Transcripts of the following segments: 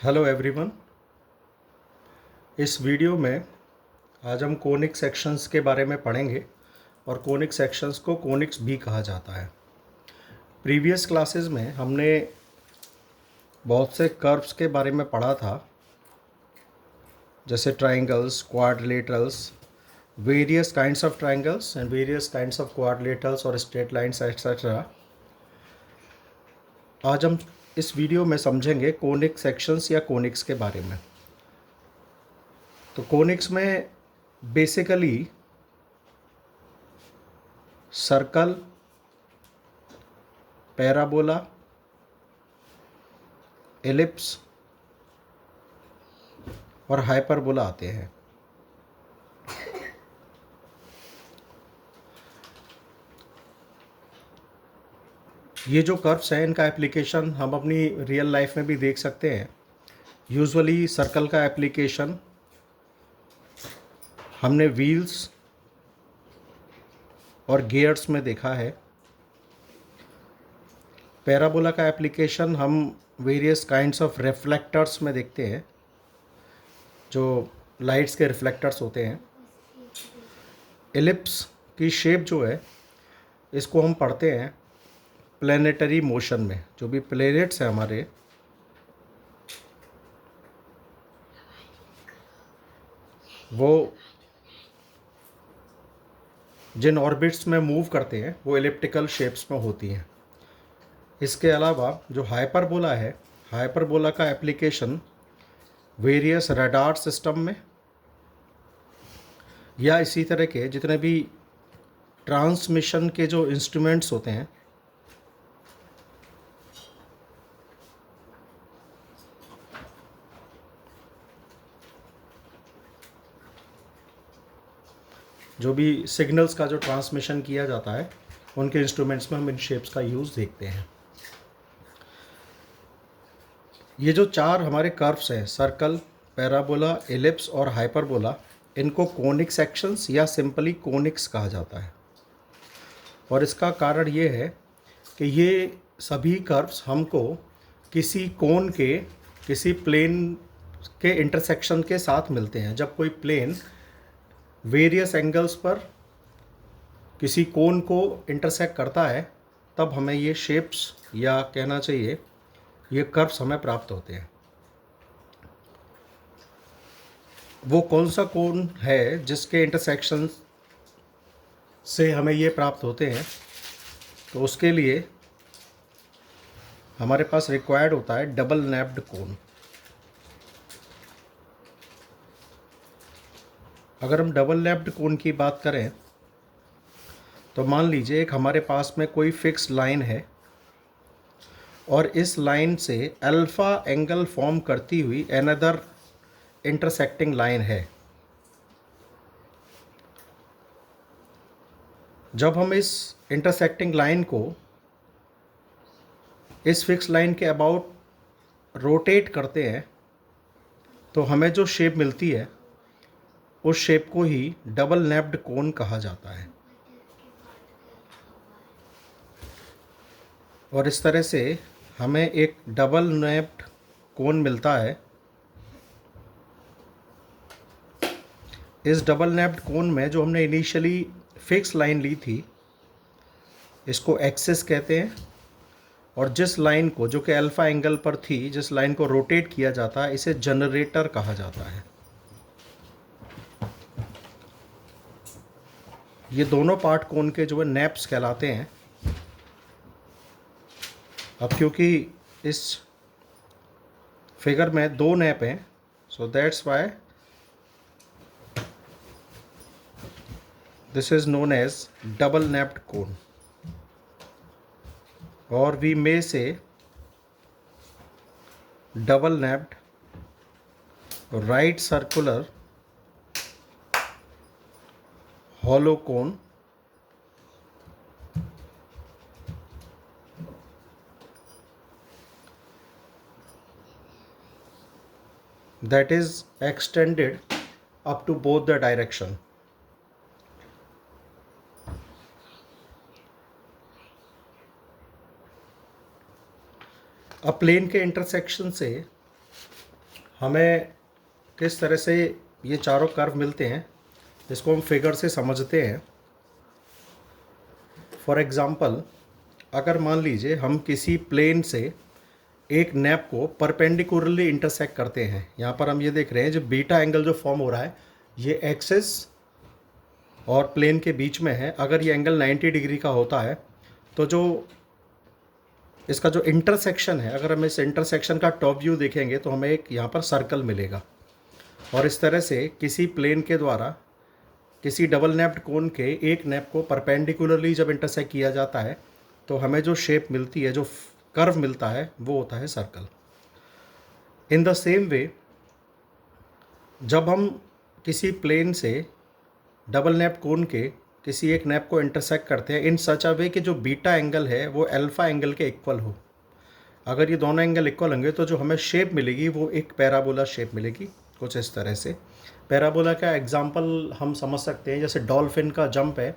Hello everyone. इस video में आज हम कोनिक सेक्शंस के बारे में पढ़ेंगे और कोनिक सेक्शंस को कोनिक्स भी कहा जाता है। प्रीवियस क्लासेस में हमने बहुत से कर्व्स के बारे में पढ़ा था, जैसे triangles, quadrilaterals, various kinds of triangles and various kinds of quadrilaterals और स्ट्रेट लाइंस एटसेट्रा। आज हम इस वीडियो में समझेंगे कोनिक सेक्शंस या कोनिक्स के बारे में। तो कोनिक्स में बेसिकली सर्कल, पैराबोला, एलिप्स और हाइपरबोला आते हैं। ये जो कर्व्स हैं इनका एप्लीकेशन हम अपनी रियल लाइफ में भी देख सकते हैं। यूजुअली सर्कल का एप्लीकेशन हमने व्हील्स और गियर्स में देखा है। पैराबोला का एप्लीकेशन हम वेरियस काइंड्स ऑफ रिफ्लेक्टर्स में देखते हैं, जो लाइट्स के रिफ्लेक्टर्स होते हैं। एलिप्स की शेप जो है इसको हम पढ़ते हैं प्लैनेटरी मोशन में। जो भी प्लैनेट्स हैं हमारे, वो जिन ऑर्बिट्स में मूव करते हैं वो एलिप्टिकल शेप्स में होती हैं। इसके अलावा जो हाइपरबोला है, हाइपरबोला का एप्लीकेशन वेरियस रडार सिस्टम में या इसी तरह के जितने भी ट्रांसमिशन के जो इंस्ट्रूमेंट्स होते हैं, जो भी सिग्नल्स का जो ट्रांसमिशन किया जाता है, उनके इंस्ट्रूमेंट्स में हम इन शेप्स का यूज़ देखते हैं। ये जो चार हमारे कर्व्स हैं, सर्कल, पैराबोला, एलिप्स और हाइपरबोला, इनको कोनिक सेक्शंस या सिंपली कोनिक्स कहा जाता है। और इसका कारण ये है कि ये सभी कर्व्स हमको किसी कोन के, किसी प्लेन के इंटरसेक्शन के साथ मिलते हैं। जब कोई प्लेन वेरियस एंगल्स पर किसी कोन को इंटरसेक्ट करता है, तब हमें ये शेप्स या कहना चाहिए ये कर्व्स हमें प्राप्त होते हैं। वो कौन सा कोन है जिसके इंटरसेक्शन से हमें ये प्राप्त होते हैं, तो उसके लिए हमारे पास रिक्वायर्ड होता है डबल नैप्ड कोन। अगर हम डबल नैप्ड कोन की बात करें तो मान लीजिए एक हमारे पास में कोई फिक्स लाइन है और इस लाइन से अल्फ़ा एंगल फॉर्म करती हुई अनदर इंटरसेक्टिंग लाइन है। जब हम इस इंटरसेक्टिंग लाइन को इस फिक्स लाइन के अबाउट रोटेट करते हैं तो हमें जो शेप मिलती है उस शेप को ही डबल नैप्ड कोन कहा जाता है। और इस तरह से हमें एक डबल नैप्ड कोन मिलता है। इस डबल नैप्ड कोन में जो हमने इनिशियली फिक्स लाइन ली थी, इसको एक्सिस कहते हैं, और जिस लाइन को, जो कि अल्फ़ा एंगल पर थी, जिस लाइन को रोटेट किया जाता है, इसे जनरेटर कहा जाता है। ये दोनों पार्ट कोन के जो है नैप्स कहलाते हैं। अब क्योंकि इस फिगर में दो नैप हैं, so that's why this is known as double napped cone, और we may say double napped right circular hollow cone that is extended up to both the direction. अब प्लेन के इंटरसेक्शन से हमें किस तरह से ये चारों कर्व मिलते हैं इसको हम फिगर से समझते हैं। फॉर एग्ज़ाम्पल, अगर मान लीजिए हम किसी प्लेन से एक नैप को परपेंडिकुलरली इंटरसेक्ट करते हैं, यहाँ पर हम ये देख रहे हैं जो बीटा एंगल जो फॉर्म हो रहा है ये एक्सिस और प्लेन के बीच में है। अगर ये एंगल 90 डिग्री का होता है तो जो इसका जो इंटरसेक्शन है, अगर हम इस इंटरसेक्शन का टॉप व्यू देखेंगे तो हमें एक यहाँ पर सर्कल मिलेगा। और इस तरह से किसी प्लेन के द्वारा किसी डबल नैप्ड कोन के एक नैप को परपेंडिकुलरली जब इंटरसेक्ट किया जाता है तो हमें जो शेप मिलती है, जो कर्व मिलता है, वो होता है circle. In the same way, जब हम किसी प्लेन से डबल नैप कोन के किसी एक नैप को इंटरसेक्ट करते हैं इन सच अ वे कि जो बीटा एंगल है वो अल्फ़ा एंगल के इक्वल हो, अगर ये दोनों एंगल इक्वल होंगे तो जो हमें शेप मिलेगी वो एक पैराबोला शेप मिलेगी, कुछ इस तरह से। पैराबोला का एग्जांपल हम समझ सकते हैं, जैसे डॉल्फिन का जंप है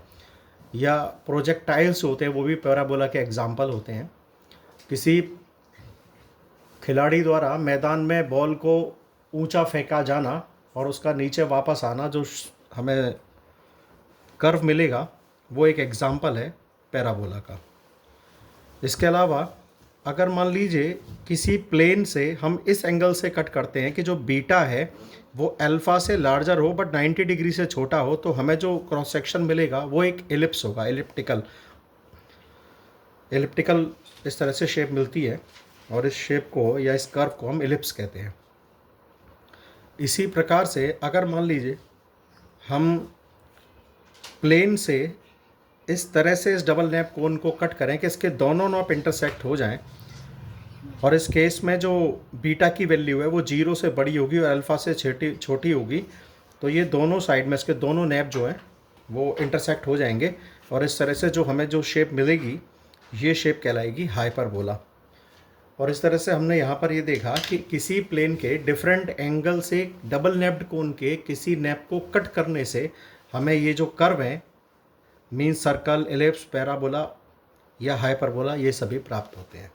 या प्रोजेक्टाइल्स होते हैं, वो भी पैराबोला के एग्जांपल होते हैं। किसी खिलाड़ी द्वारा मैदान में बॉल को ऊंचा फेंका जाना और उसका नीचे वापस आना, जो हमें कर्व मिलेगा वो एक एग्जांपल है पैराबोला का। इसके अलावा अगर मान लीजिए किसी प्लेन से हम इस एंगल से कट करते हैं कि जो बीटा है वो अल्फ़ा से लार्जर हो बट 90 डिग्री से छोटा हो, तो हमें जो क्रॉस सेक्शन मिलेगा वो एक एलिप्स होगा, एलिप्टिकल इस तरह से शेप मिलती है और इस शेप को या इस कर्व को हम एलिप्स कहते हैं। इसी प्रकार से अगर मान लीजिए हम प्लेन से इस तरह से इस डबल नैप कोन को कट करें कि इसके दोनों नॉप इंटरसेक्ट हो जाएं, और इस केस में जो बीटा की वैल्यू है वो 0 से बड़ी होगी और अल्फ़ा से छोटी होगी, तो ये दोनों साइड में इसके दोनों नैप जो हैं वो इंटरसेक्ट हो जाएंगे और इस तरह से जो हमें जो शेप मिलेगी ये शेप कहलाएगी हाइपरबोला। और इस तरह से हमने यहाँ पर ये देखा कि किसी प्लेन के डिफरेंट एंगल से डबल नैप्ड कोन के किसी नैप को कट करने से हमें ये जो कर्व हैं, मीन सर्कल, एलिप्स, पैराबोला या हाइपरबोला, ये सभी प्राप्त होते हैं।